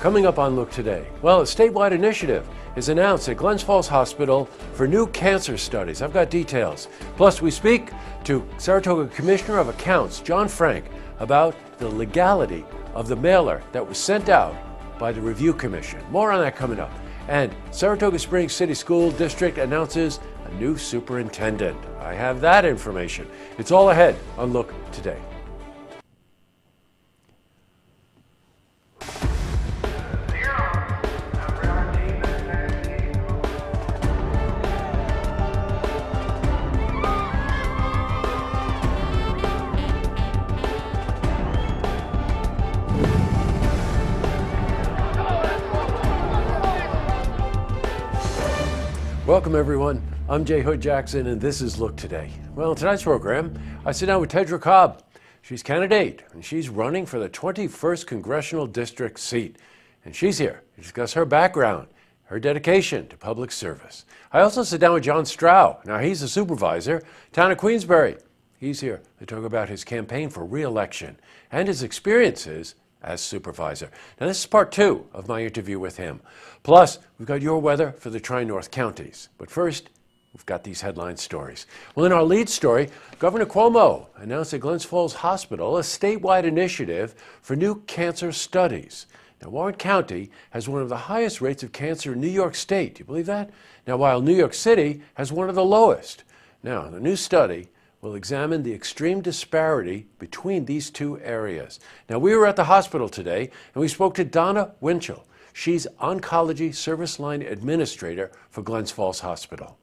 Coming up on Look Today, well, a statewide initiative is announced at Glens Falls Hospital for new cancer studies. I've got details. Plus, we speak to Saratoga Commissioner of Accounts, John Franck, about the legality of the mailer that was sent out by the Review Commission. More on that coming up. And Saratoga Springs City School District announces a new superintendent. I have that information. It's all ahead on Look Today. Welcome everyone, I'm Jay Hood Jackson and this is Look Today. Well, in tonight's program, I sit down with Tedra Cobb. She's candidate and she's running for the 21st Congressional District seat. And she's here to discuss her background, her dedication to public service. I also sit down with John Strow. Now he's a supervisor, town of Queensbury. He's here to talk about his campaign for re-election and his experiences as supervisor. Now this is part 2 of my interview with him. Plus, we've got your weather for the Tri-North counties. But first, we've got these headline stories. Well, in our lead story, Governor Cuomo announced at Glens Falls Hospital a statewide initiative for new cancer studies. Now, Warren County has one of the highest rates of cancer in New York State. Do you believe that? Now, while New York City has one of the lowest. Now, the new study will examine the extreme disparity between these two areas. Now, we were at the hospital today, and we spoke to Donna Winchell. She's Oncology Service Line Administrator for Glens Falls Hospital.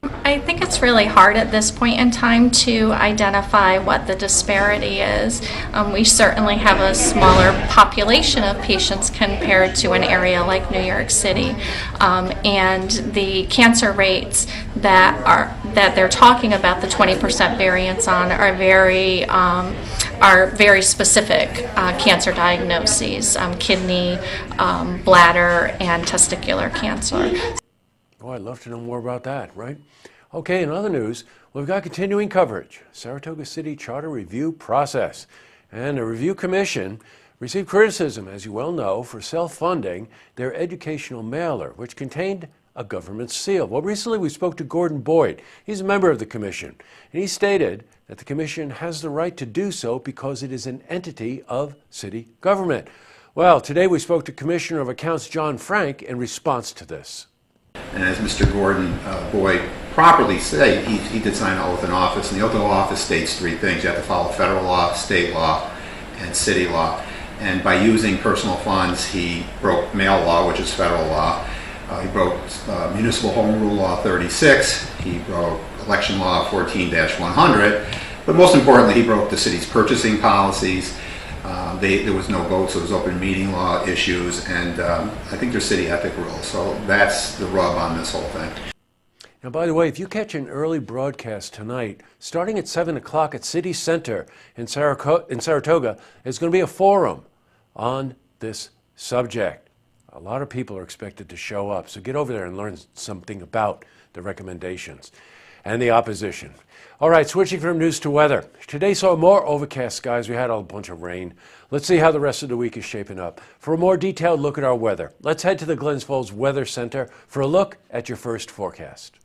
I think it's really hard at this point in time to identify what the disparity is. We certainly have a smaller population of patients compared to an area like New York City, and the cancer rates that they're talking about, the 20% variance on, are very specific cancer diagnoses: kidney, bladder, and testicular cancer. Oh, I'd love to know more about that, right? Okay, in other news, we've got continuing coverage. Saratoga City Charter review process. And the Review Commission received criticism, as you well know, for self-funding their educational mailer, which contained a government seal. Well, recently we spoke to Gordon Boyd. He's a member of the commission, and he stated that the commission has the right to do so because it is an entity of city government. Well, today we spoke to Commissioner of Accounts John Franck in response to this. And as Mr. Gordon Boyd properly said, he did sign an oath in office, and the oath of office states 3 things. You have to follow federal law, state law, and city law. And by using personal funds, he broke mail law, which is federal law. He broke Municipal Home Rule Law 36. He broke Election Law 14-100. But most importantly, he broke the city's purchasing policies. There was no vote, so it was open meeting law issues, and I think there's city ethic rules. So that's the rub on this whole thing. Now, by the way, if you catch an early broadcast tonight, starting at 7 o'clock at City Center in Saratoga, there's going to be a forum on this subject. A lot of people are expected to show up, so get over there and learn something about the recommendations and the opposition. All right, switching from news to weather. Today saw more overcast skies. We had a bunch of rain. Let's see how the rest of the week is shaping up. For a more detailed look at our weather, let's head to the Glens Falls Weather Center for a look at your first forecast.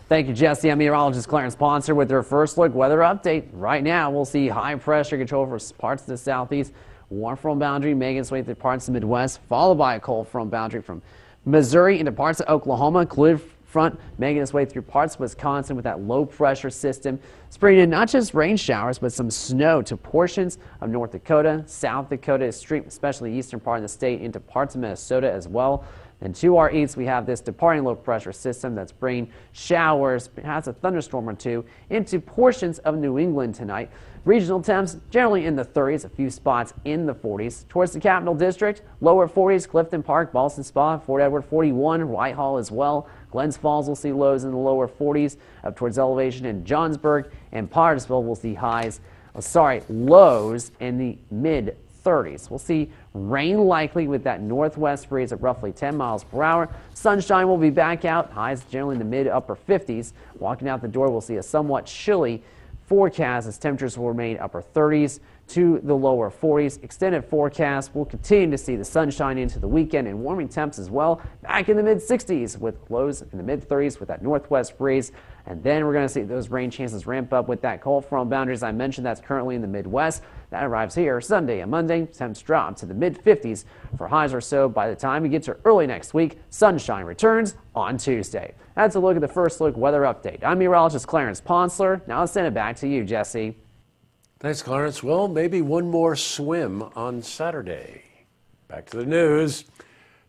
Thank you, Jesse. I'm meteorologist Clarence Ponser with your first look weather update. Right now, we'll see high pressure control over parts of the southeast, warm front boundary making its way through parts of the Midwest, followed by a cold front boundary from Missouri into parts of Oklahoma, including front making its way through parts of Wisconsin with that low pressure system, spreading in not just rain showers but some snow to portions of North Dakota, South Dakota, especially eastern part of the state, into parts of Minnesota as well. And to our east, we have this departing low pressure system that's bringing showers, has a thunderstorm or two, into portions of New England tonight. Regional temps generally in the 30s, a few spots in the 40s. Towards the Capital District, lower 40s, Clifton Park, Ballston Spa, Fort Edward 41, Whitehall as well. Glens Falls will see lows in the lower 40s. Up towards elevation in Johnsburg and Pottersville will see lows in the mid 30s. We'll see rain likely with that northwest breeze at roughly 10 miles per hour. Sunshine will be back out, highs generally in the mid upper 50s. Walking out the door, we'll see a somewhat chilly forecast as temperatures will remain upper 30s to the lower 40s. Extended forecast, we'll continue to see the sunshine into the weekend and warming temps as well, back in the mid-60s with lows in the mid-30s with that northwest breeze. And then we're going to see those rain chances ramp up with that cold front boundaries I mentioned that's currently in the Midwest. That arrives here Sunday and Monday. Temps drop to the mid-50s for highs or so by the time we get to early next week. Sunshine returns on Tuesday. That's a look at the first look weather update. I'm meteorologist Clarence Ponsler. Now let's send it back to you, Jesse. Thanks, Clarence. Well, maybe one more swim on Saturday. Back to the news.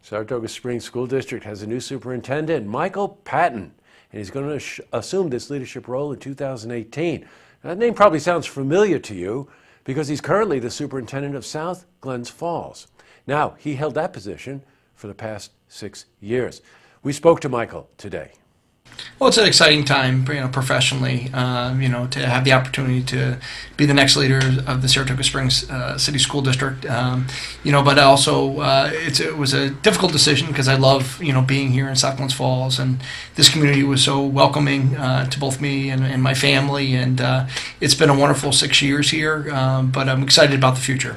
Saratoga Springs School District has a new superintendent, Michael Patton, and he's going to assume this leadership role in 2018. That name probably sounds familiar to you because he's currently the superintendent of South Glens Falls. Now, he held that position for the past 6 years. We spoke to Michael today. Well, it's an exciting time, professionally, to have the opportunity to be the next leader of the Saratoga Springs City School District. But also it was a difficult decision because I love, being here in South Glens Falls, and this community was so welcoming to both me and my family, and it's been a wonderful 6 years here. But I'm excited about the future.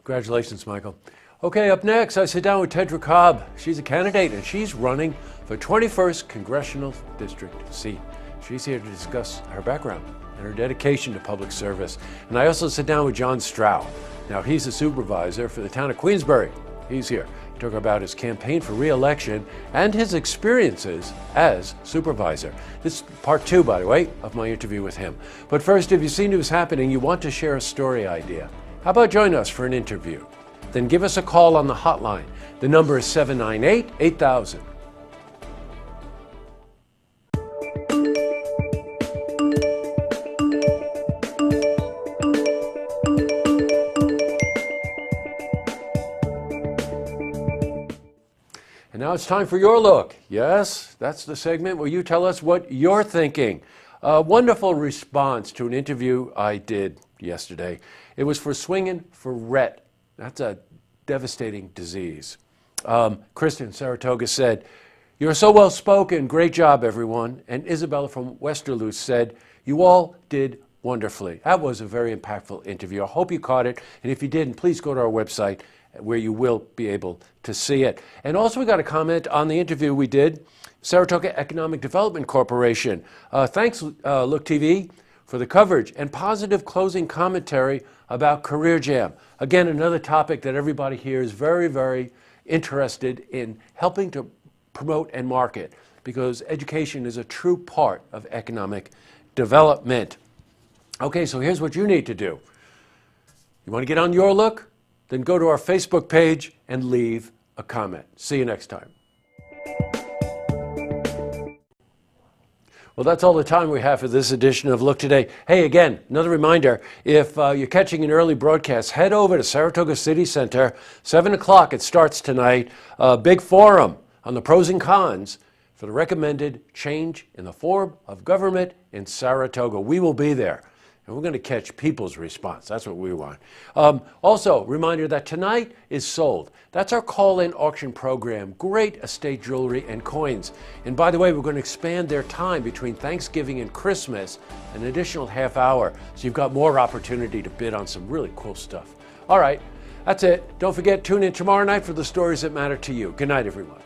Congratulations, Michael. Okay, up next, I sit down with Tedra Cobb. She's a candidate, and she's running for 21st Congressional District seat. She's here to discuss her background and her dedication to public service. And I also sit down with John Stroud. Now, he's a supervisor for the town of Queensbury. He's here to talk about his campaign for re-election and his experiences as supervisor. This is part 2, by the way, of my interview with him. But first, if you've seen what's happening, you want to share a story idea, how about join us for an interview? Then give us a call on the hotline. The number is 798-8000. And now it's time for Your Look. Yes, that's the segment where you tell us what you're thinking. A wonderful response to an interview I did yesterday. It was for Swinging for Rett. That's a devastating disease. Kristen Saratoga said, "You're so well spoken. Great job, everyone." And Isabella from Westerluce said, "You all did wonderfully." That was a very impactful interview. I hope you caught it. And if you didn't, please go to our website where you will be able to see it. And also we got a comment on the interview we did, Saratoga Economic Development Corporation. Thanks, Look TV, for the coverage and positive closing commentary about Career Jam. Again, another topic that everybody here is very, very interested in helping to promote and market, because education is a true part of economic development. Okay, so here's what you need to do. You want to get on Your Look? Then go to our Facebook page and leave a comment. See you next time. Well, that's all the time we have for this edition of Look Today. Hey, again, another reminder, if you're catching an early broadcast, head over to Saratoga City Center. 7 o'clock it starts tonight. A big forum on the pros and cons for the recommended change in the form of government in Saratoga. We will be there. And we're going to catch people's response. That's what we want. Also, reminder that tonight is Sold. That's our call-in auction program. Great estate jewelry and coins. And by the way, we're going to expand their time between Thanksgiving and Christmas an additional half hour. So you've got more opportunity to bid on some really cool stuff. All right, that's it. Don't forget, tune in tomorrow night for the stories that matter to you. Good night, everyone.